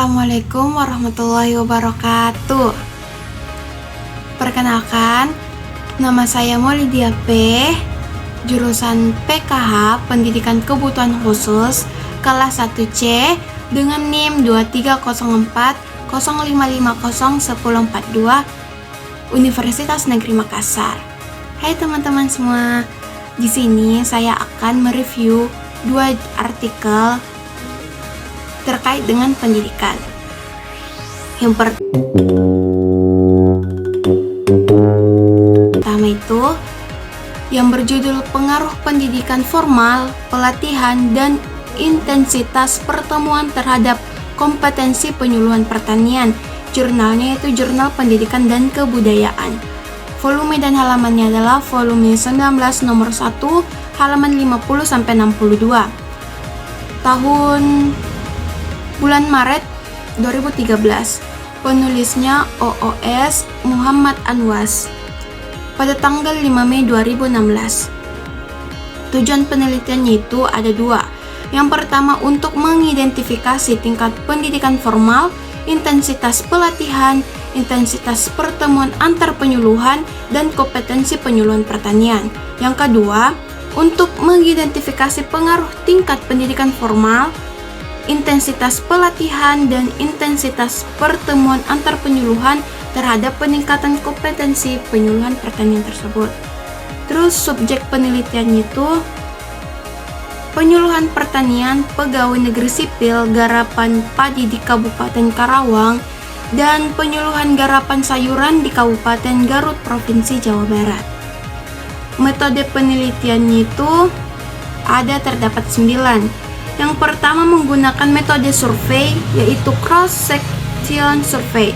Assalamualaikum warahmatullahi wabarakatuh. Perkenalkan, nama saya Maulidia P, jurusan PKH Pendidikan Kebutuhan Khusus kelas 1C dengan NIM 230405501042 Universitas Negeri Makassar. Hai teman-teman semua, di sini saya akan mereview 2 artikel terkait dengan pendidikan. Yang pertama itu yang berjudul Pengaruh Pendidikan Formal, Pelatihan, dan Intensitas Pertemuan Terhadap Kompetensi Penyuluhan Pertanian. Jurnalnya itu Jurnal Pendidikan dan Kebudayaan. Volume dan halamannya adalah volume 19 nomor 1 halaman 50-62. Bulan Maret 2013. Penulisnya OOS Muhammad Anwas. Pada tanggal 5 Mei 2016. Tujuan penelitiannya itu ada 2. Yang pertama untuk mengidentifikasi tingkat pendidikan formal, intensitas pelatihan, intensitas pertemuan antar penyuluhan, dan kompetensi penyuluhan pertanian. Yang kedua, untuk mengidentifikasi pengaruh tingkat pendidikan formal, intensitas pelatihan, dan intensitas pertemuan antar penyuluhan terhadap peningkatan kompetensi penyuluhan pertanian tersebut. Terus subjek penelitiannya itu penyuluhan pertanian, pegawai negeri sipil, garapan padi di Kabupaten Karawang, dan penyuluhan garapan sayuran di Kabupaten Garut, Provinsi Jawa Barat. Metode penelitiannya itu terdapat 9. Yang pertama menggunakan metode survei, yaitu cross-section survey.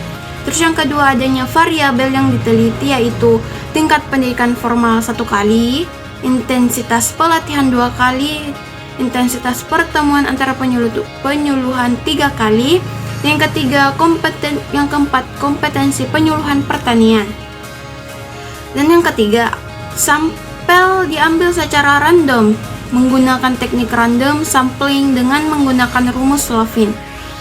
Terus yang kedua adanya variabel yang diteliti, yaitu tingkat pendidikan formal 1 kali, intensitas pelatihan 2 kali, intensitas pertemuan antara penyuluhan 3 kali. Yang ketiga yang keempat kompetensi penyuluhan pertanian. Dan yang ketiga, sampel diambil secara random menggunakan teknik random sampling dengan menggunakan rumus Slovin.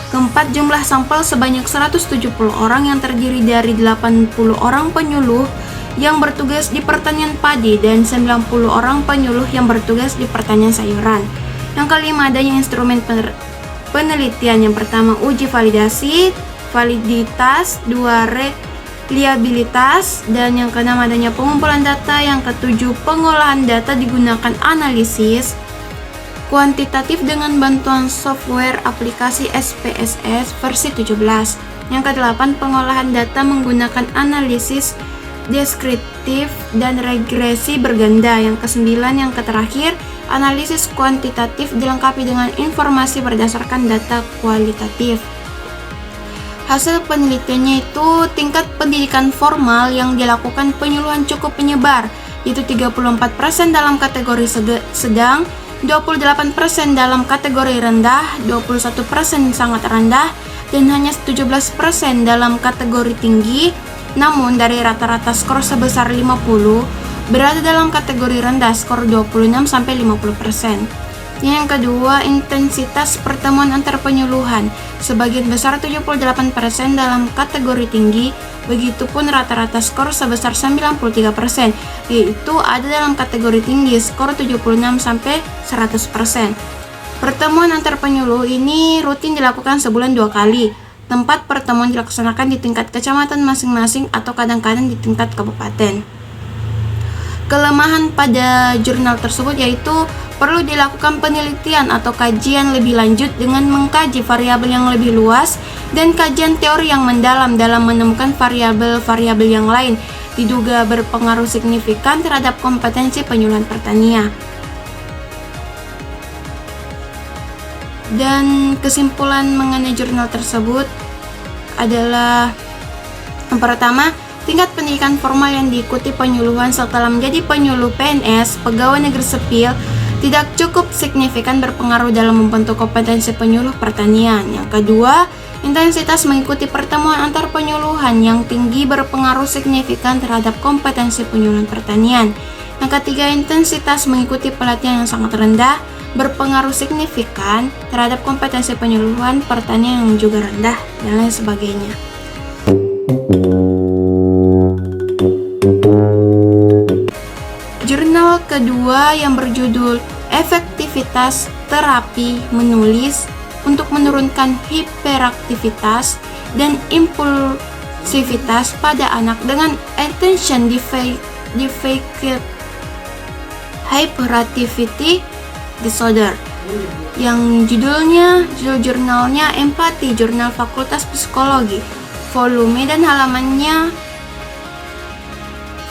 Keempat, jumlah sampel sebanyak 170 orang yang terdiri dari 80 orang penyuluh yang bertugas di pertanian padi dan 90 orang penyuluh yang bertugas di pertanian sayuran. Yang kelima, adanya instrumen penelitian. Yang pertama, uji validasi, validitas, 2 reliabilitas, dan yang keenam adanya pengumpulan data. Yang ketujuh, pengolahan data digunakan analisis kuantitatif dengan bantuan software aplikasi SPSS versi 17. Yang kedelapan, pengolahan data menggunakan analisis deskriptif dan regresi berganda. Yang kesembilan, yang terakhir, analisis kuantitatif dilengkapi dengan informasi berdasarkan data kualitatif. Hasil penelitiannya itu tingkat pendidikan formal yang dilakukan penyuluhan cukup menyebar, yaitu 34% dalam kategori sedang, 28% dalam kategori rendah, 21% sangat rendah, dan hanya 17% dalam kategori tinggi. Namun dari rata-rata skor sebesar 50, berada dalam kategori rendah skor 26-50%. Yang kedua, intensitas pertemuan antar penyuluhan. Sebagian besar 78% dalam kategori tinggi, begitupun rata-rata skor sebesar 93%, yaitu ada dalam kategori tinggi skor 76-100%. Pertemuan antar penyuluh ini rutin dilakukan sebulan 2 kali. Tempat pertemuan dilaksanakan di tingkat kecamatan masing-masing atau kadang-kadang di tingkat kabupaten. Kelemahan pada jurnal tersebut yaitu perlu dilakukan penelitian atau kajian lebih lanjut dengan mengkaji variabel yang lebih luas dan kajian teori yang mendalam dalam menemukan variabel-variabel yang lain diduga berpengaruh signifikan terhadap kompetensi penyuluhan pertanian. Dan kesimpulan mengenai jurnal tersebut adalah yang pertama, tingkat pendidikan formal yang diikuti penyuluhan setelah menjadi penyuluh PNS, pegawai negeri sipil, tidak cukup signifikan berpengaruh dalam membentuk kompetensi penyuluh pertanian. Yang kedua, intensitas mengikuti pertemuan antar penyuluhan yang tinggi berpengaruh signifikan terhadap kompetensi penyuluhan pertanian. Yang ketiga, intensitas mengikuti pelatihan yang sangat rendah berpengaruh signifikan terhadap kompetensi penyuluhan pertanian yang juga rendah, dan lain sebagainya. Jurnal kedua yang berjudul Efektivitas Terapi Menulis untuk Menurunkan Hiperaktivitas dan Impulsivitas pada Anak dengan Attention Deficit Hyperactivity Disorder, yang judul jurnalnya Empati, Jurnal Fakultas Psikologi, volume dan halamannya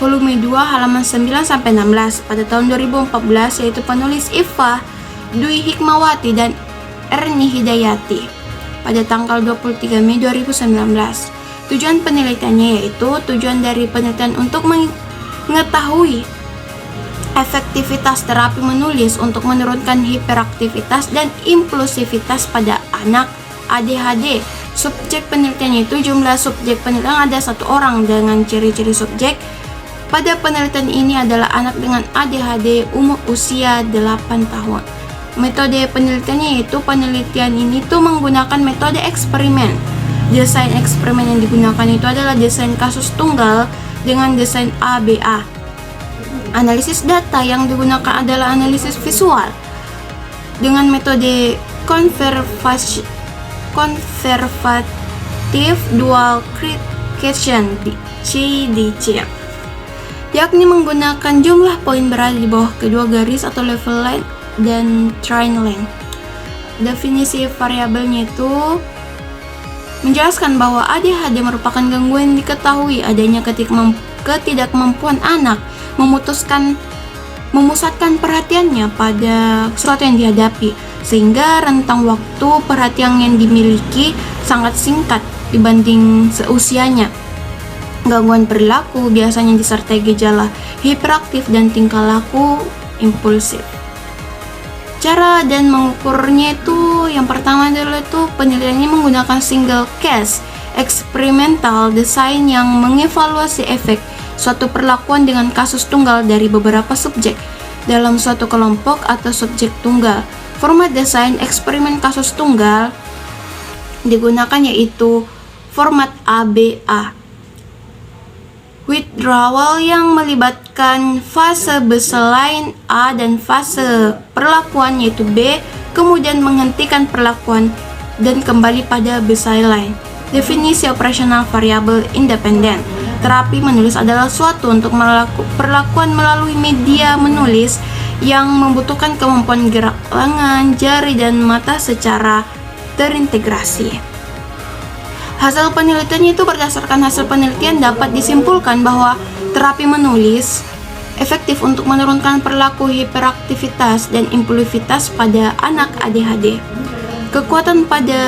volume 2 halaman 9-16 pada tahun 2014, yaitu penulis Iva Dwi Hikmawati dan Erni Hidayati pada tanggal 23 Mei 2019. Tujuan penelitiannya yaitu tujuan dari penelitian untuk mengetahui efektivitas terapi menulis untuk menurunkan hiperaktivitas dan impulsivitas pada anak ADHD. Subjek penelitiannya itu jumlah subjek penelitian ada 1 orang dengan ciri-ciri subjek. Pada penelitian ini adalah anak dengan ADHD umur usia 8 tahun. Metode penelitiannya yaitu penelitian ini tuh menggunakan metode eksperimen. Desain eksperimen yang digunakan itu adalah desain kasus tunggal dengan desain ABA. Analisis data yang digunakan adalah analisis visual dengan metode konservatif dual question CDC, yakni menggunakan jumlah poin berada di bawah kedua garis atau level line dan trend line. Definisi variabelnya itu menjelaskan bahwa ADHD merupakan gangguan diketahui adanya ketidakmampuan anak memusatkan perhatiannya pada sesuatu yang dihadapi, sehingga rentang waktu perhatian yang dimiliki sangat singkat dibanding seusianya. Gangguan perilaku biasanya disertai gejala hiperaktif dan tingkah laku impulsif. Cara dan mengukurnya itu yang pertama adalah penelitiannya menggunakan single case experimental design yang mengevaluasi efek suatu perlakuan dengan kasus tunggal dari beberapa subjek dalam suatu kelompok atau subjek tunggal. Format desain eksperimen kasus tunggal digunakan yaitu format ABA. Withdrawal yang melibatkan fase baseline A dan fase perlakuan yaitu B, kemudian menghentikan perlakuan dan kembali pada baseline. Definisi operasional variabel independen. Terapi menulis adalah suatu untuk perlakuan melalui media menulis yang membutuhkan kemampuan gerak lengan, jari, dan mata secara terintegrasi. Hasil penelitian itu berdasarkan hasil penelitian dapat disimpulkan bahwa terapi menulis efektif untuk menurunkan perilaku hiperaktivitas dan impulsivitas pada anak ADHD. Kekuatan pada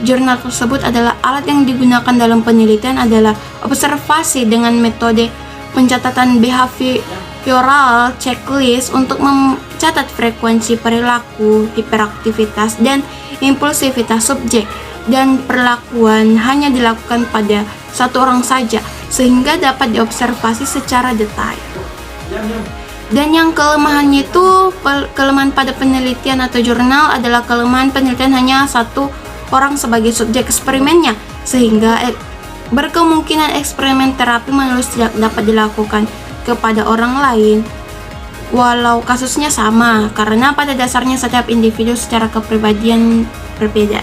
jurnal tersebut adalah alat yang digunakan dalam penelitian adalah observasi dengan metode pencatatan behavioral checklist untuk mencatat frekuensi perilaku, hiperaktivitas, dan impulsivitas subjek, dan perlakuan hanya dilakukan pada 1 orang saja sehingga dapat diobservasi secara detail. Dan yang kelemahannya itu, kelemahan pada penelitian atau jurnal adalah kelemahan penelitian hanya 1 orang sebagai subjek eksperimennya, sehingga berkemungkinan eksperimen terapi menulis tidak dapat dilakukan kepada orang lain walau kasusnya sama, karena pada dasarnya setiap individu secara kepribadian berbeda.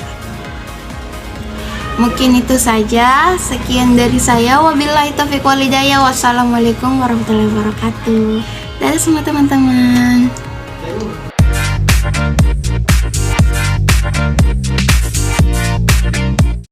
Mungkin itu saja, sekian dari saya. Wabillahi taufiq wal hidayah. Wassalamualaikum warahmatullahi wabarakatuh. Dadah semua teman-teman.